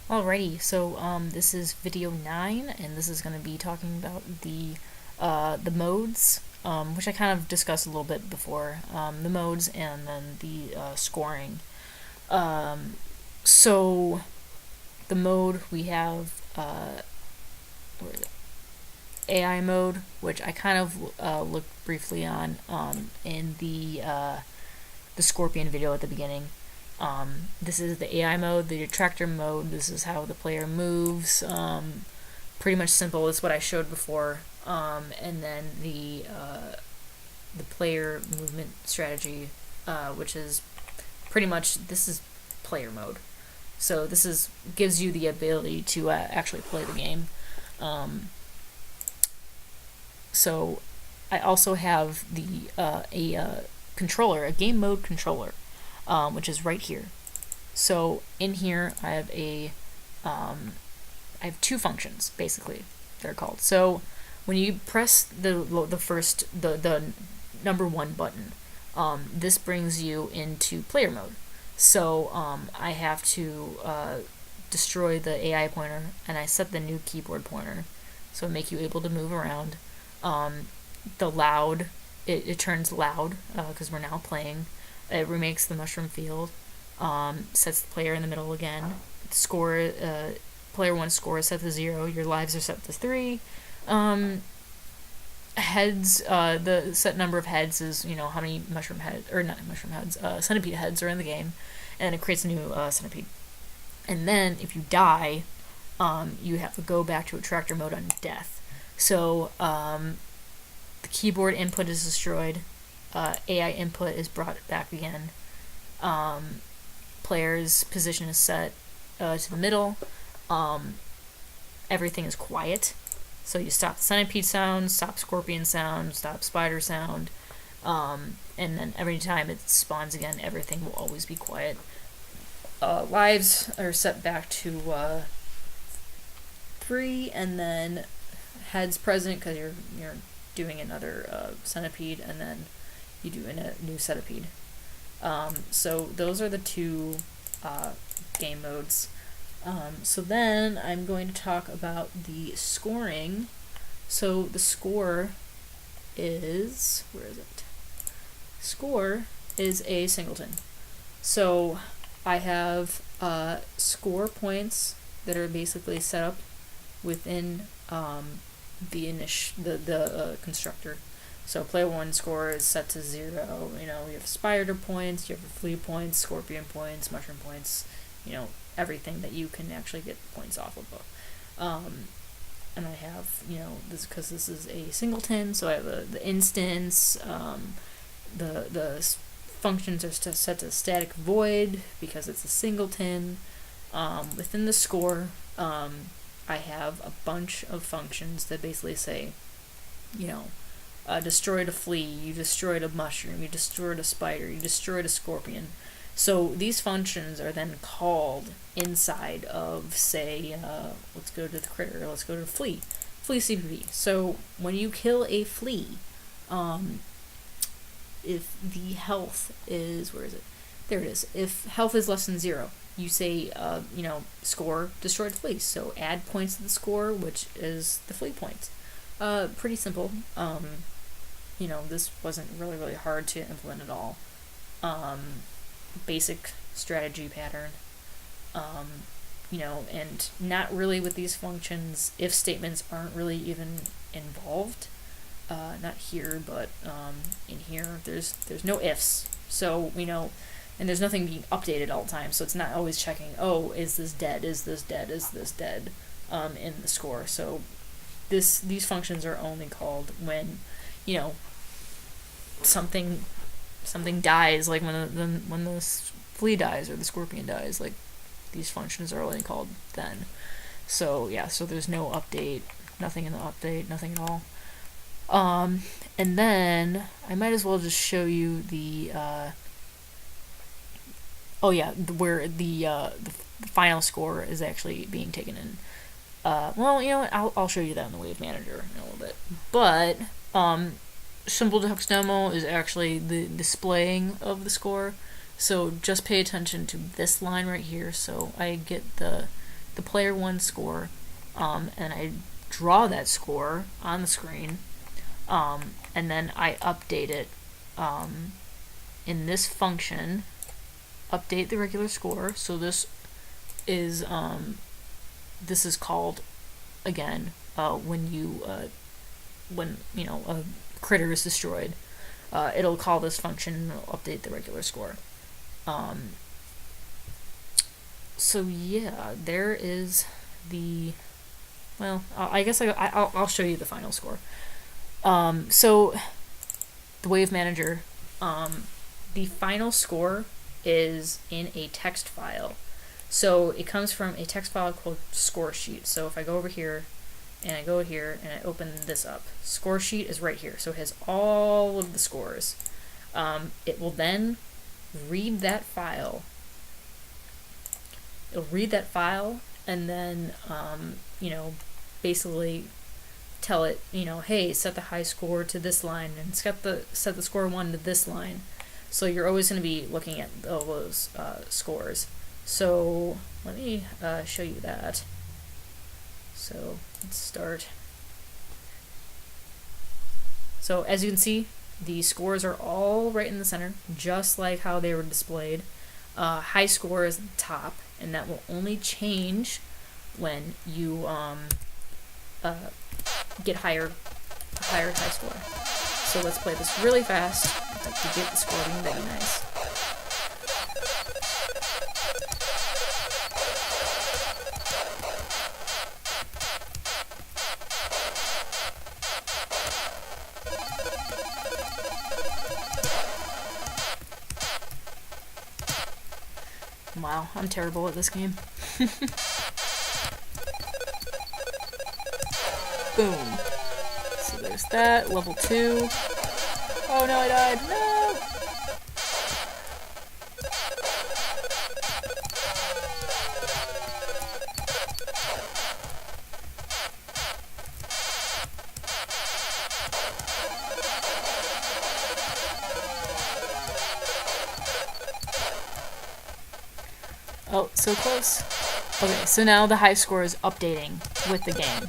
Alrighty, so this is video 9, and this is going to be talking about the modes, which I kind of discussed a little bit before. The modes and then the scoring. So the mode we have where is it? AI mode, which I kind of looked briefly on in the Scorpion video at the beginning. This is the AI mode, the detractor mode. This is how the player moves. Pretty much simple. It's what I showed before. And then the player movement strategy, which is pretty much, this is player mode. So this is gives you the ability to actually play the game. So I also have the a controller, a game mode controller, which is right here. So in here I have I have two functions basically. They're called. So when you press the number 1 button, this brings you into player mode. So I have to destroy the AI pointer, and I set the new keyboard pointer, so make you able to move around. The loud, it turns loud because we're now playing. It remakes the mushroom field, sets the player in the middle again. Score, player 1 score is set to 0. Your lives are set to 3. Heads, the set number of heads is, how many mushroom heads, or not mushroom heads, centipede heads are in the game, and it creates a new centipede. And then if you die, you have to go back to attractor mode on death. So the keyboard input is destroyed, AI input is brought back again, player's position is set to the middle, everything is quiet. So you stop the centipede sound, stop scorpion sound, stop spider sound, and then every time it spawns again, everything will always be quiet. Lives are set back to 3, and then heads present because you're doing another centipede, and then you do a new centipede. So those are the two game modes. So then I'm going to talk about the scoring. So the score is, where is it? Score is a singleton. So I have score points that are basically set up within the constructor. So player 1 score is set to 0. You have spider points, you have flea points, scorpion points, mushroom points, everything that you can actually get points off of. And I have, this because this is a singleton, so I have the instance, the functions are set to static void because it's a singleton. Within the score, I have a bunch of functions that basically say, destroyed a flea, you destroyed a mushroom, you destroyed a spider, you destroyed a scorpion. So these functions are then called inside of, say, let's go to the critter, let's go to the flea CPP. So when you kill a flea, if the health is, where is it? There it is. If health is less than 0, you say, score destroyed flea. So add points to the score, which is the flea points. Pretty simple. This wasn't really hard to implement at all. Basic strategy pattern. And not really with these functions. If statements aren't really even involved. Not here, but in here, there's no ifs. So, and there's nothing being updated all the time, so it's not always checking, oh, is this dead, is this dead, is this dead, in the score. So these functions are only called when, something dies, like when the flea dies or the scorpion dies, like these functions are only called then. So yeah, so there's no update, nothing in the update, nothing at all. And then I might as well just show you the where the final score is actually being taken in. I'll show you that in the Wave Manager in a little bit. But Simple Deluxe Demo is actually the displaying of the score. So just pay attention to this line right here. So I get the the player 1 score, and I draw that score on the screen, and then I update it in this function, update the regular score. So this is called, again, when a critter is destroyed, it'll call this function and it'll update the regular score. So yeah, there is the, well, I guess I'll show you the final score. So the Wave Manager, the final score is in a text file. So it comes from a text file called score sheet. So if I go over here and I go here and I open this up, score sheet is right here. So it has all of the scores. It will then read that file. It'll read that file and then, basically tell it, hey, set the high score to this line and set the score 1 to this line. So you're always going to be looking at all those scores. So let me show you that. So let's start. So as you can see, the scores are all right in the center, just like how they were displayed. High score is at the top, and that will only change when you get a high score. So let's play this really fast to get the score being very nice. Wow, I'm terrible at this game. Boom. So there's that, level 2. Oh no, I died. No! Oh, so close. Okay, so now the high score is updating with the game.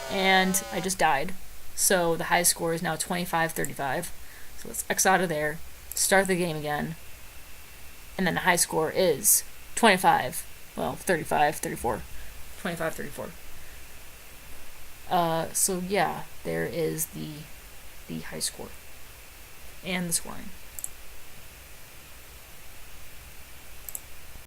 And I just died. So the high score is now 25-35. So let's X out of there, start the game again. And then the high score is 35. Well, 35-34. 25-34. So yeah, there is the high score and the scoring.